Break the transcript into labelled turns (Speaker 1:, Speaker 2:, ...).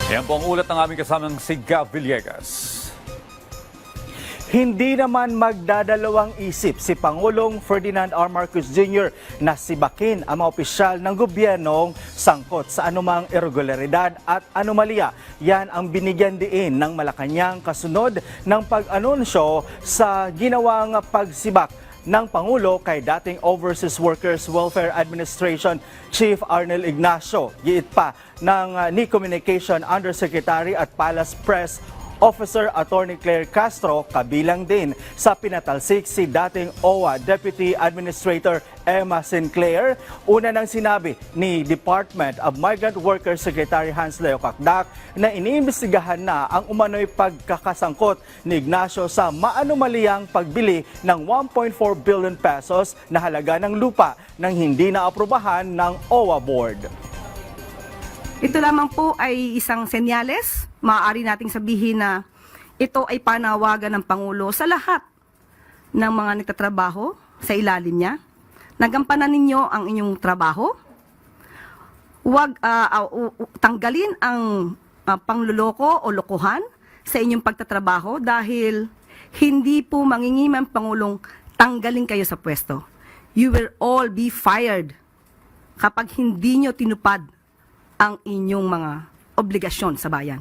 Speaker 1: Yan po ang ulat ng aming kasamang si Gav Villegas.
Speaker 2: Hindi naman magdadalawang isip si Pangulong Ferdinand R. Marcos Jr. na sibakin ang mga opisyal ng gobyernong sangkot sa anumang irregularidad at anomalya. Yan ang binigyan diin ng Malacanang kasunod ng pag-anunsyo sa ginawang pagsibak ng Pangulo kay dating Overseas Workers Welfare Administration Chief Arnel Ignacio. Giit pa ng ni Communication Undersecretary at Palace Press Officer Attorney Claire Castro, kabilang din sa pinatalsik si dating OWA Deputy Administrator Emma Sinclair. Una nang sinabi ni Department of Migrant Workers Secretary Hans Leo Cacdac na iniimbestigahan na ang umano'y pagkakasangkot ni Ignacio sa maanumaliyang pagbili ng 1.4 billion pesos na halaga ng lupa nang hindi naaprubahan ng OWA Board.
Speaker 3: Ito lamang po ay isang senyales. Maaari nating sabihin na ito ay panawagan ng Pangulo sa lahat ng mga nagtatrabaho sa ilalim niya. Nagampanan ninyo ang inyong trabaho. Huwag tanggalin ang pangluloko o lokohan sa inyong pagtatrabaho dahil hindi po mangingimang Pangulong tanggalin kayo sa pwesto. You will all be fired kapag hindi nyo tinupad ang inyong mga obligasyon sa bayan.